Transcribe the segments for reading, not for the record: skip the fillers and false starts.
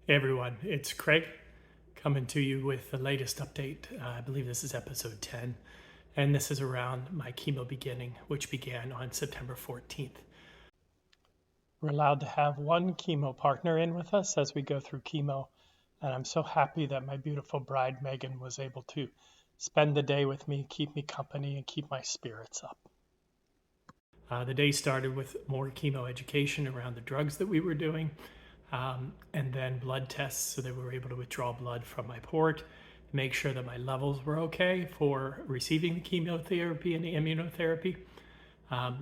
Hey everyone, it's Craig coming to you with the latest update. I believe this is episode 10, and this is around my chemo beginning, which began on September 14th. We're allowed to have one chemo partner in with us as we go through chemo, and I'm so happy that my beautiful bride Megan was able to spend the day with me, keep me company, and keep my spirits up. The day started with more chemo education around the drugs that we were doing. And then blood tests so that we were able to withdraw blood from my port, make sure that my levels were okay for receiving the chemotherapy and the immunotherapy.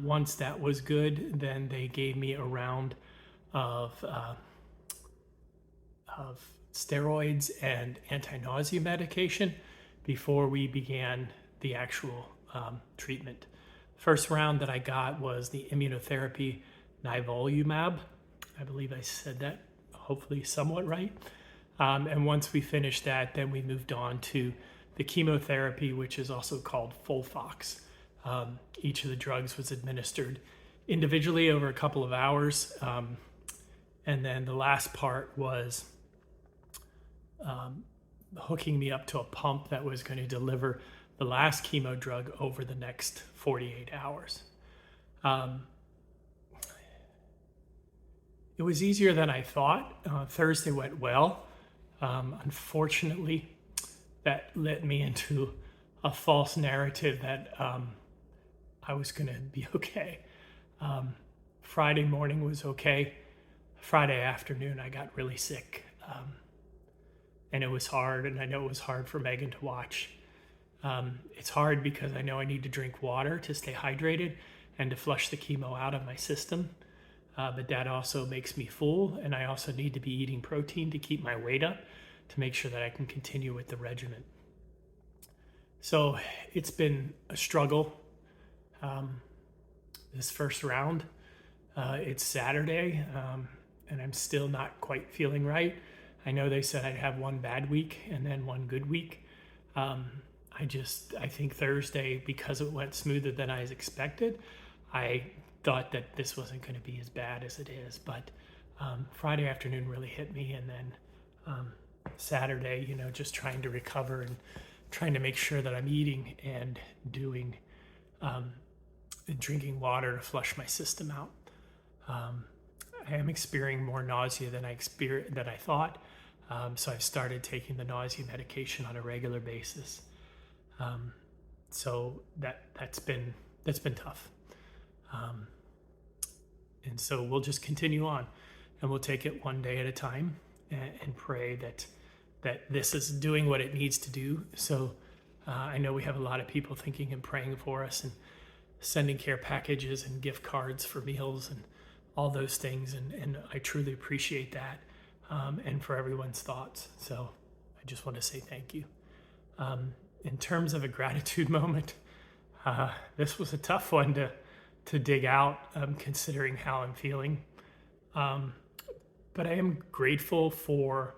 Once that was good, then they gave me a round of steroids and anti-nausea medication before we began the actual treatment. First round that I got was the immunotherapy nivolumab. I believe I said that hopefully somewhat right. And once we finished that, then we moved on to the chemotherapy, which is also called Folfox. Each of the drugs was administered individually over a couple of hours. And then the last part was hooking me up to a pump that was going to deliver the last chemo drug over the next 48 hours. It was easier than I thought. Thursday went well. Unfortunately, that led me into a false narrative that I was going to be okay. Friday morning was okay. Friday afternoon, I got really sick. And it was hard, and I know it was hard for Megan to watch. It's hard because I know I need to drink water to stay hydrated and to flush the chemo out of my system. But that also makes me full, and I also need to be eating protein to keep my weight up to make sure that I can continue with the regimen. So it's been a struggle this first round. It's Saturday, and I'm still not quite feeling right. I know they said I'd have one bad week and then one good week. I think Thursday, because it went smoother than I expected, I thought that this wasn't going to be as bad as it is. But Friday afternoon really hit me, and then Saturday, just trying to recover and trying to make sure that I'm eating and doing drinking water to flush my system out. I am experiencing more nausea than I thought. So I've started taking the nausea medication on a regular basis. So that's been tough. And so we'll just continue on, and we'll take it one day at a time and pray that this is doing what it needs to do. So I know we have a lot of people thinking and praying for us and sending care packages and gift cards for meals and all those things. And I truly appreciate that, and for everyone's thoughts. So I just want to say thank you. In terms of a gratitude moment, this was a tough one to dig out, considering how I'm feeling. But I am grateful for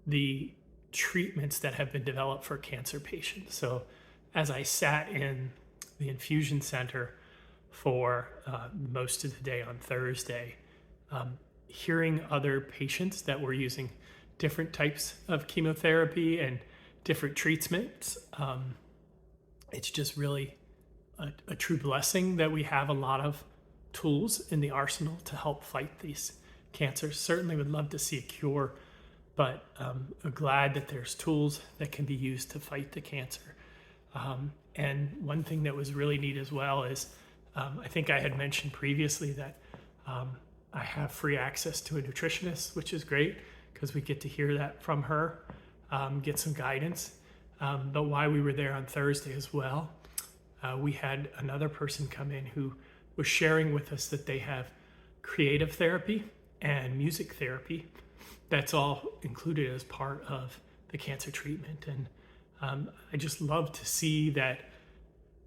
the treatments that have been developed for cancer patients. So as I sat in the infusion center for most of the day on Thursday, hearing other patients that were using different types of chemotherapy and different treatments, it's just really a true blessing that we have a lot of tools in the arsenal to help fight these cancers. Certainly would love to see a cure, but I'm glad that there's tools that can be used to fight the cancer. And one thing that was really neat as well is, I think I had mentioned previously that I have free access to a nutritionist, which is great because we get to hear that from her, get some guidance. But while we were there on Thursday as well, we had another person come in who was sharing with us that they have creative therapy and music therapy. That's all included as part of the cancer treatment. And I just love to see that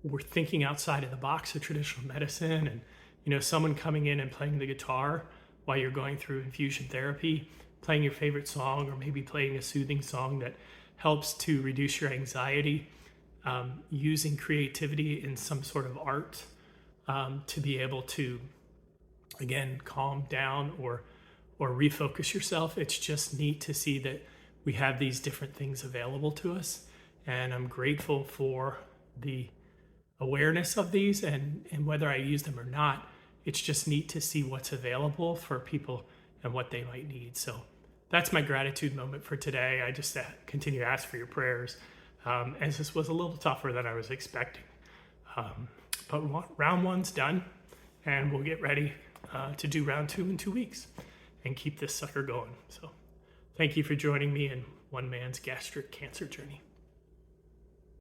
we're thinking outside of the box of traditional medicine, and someone coming in and playing the guitar while you're going through infusion therapy, playing your favorite song, or maybe playing a soothing song that helps to reduce your anxiety. Using creativity in some sort of art to be able to, again, calm down or or refocus yourself. It's just neat to see that we have these different things available to us. And I'm grateful for the awareness of these, and whether I use them or not, it's just neat to see what's available for people and what they might need. So that's my gratitude moment for today. I just continue to ask for your prayers, as this was a little tougher than I was expecting. But round one's done, and we'll get ready to do round two in 2 weeks and keep this sucker going. So thank you for joining me in One Man's Gastric Cancer Journey.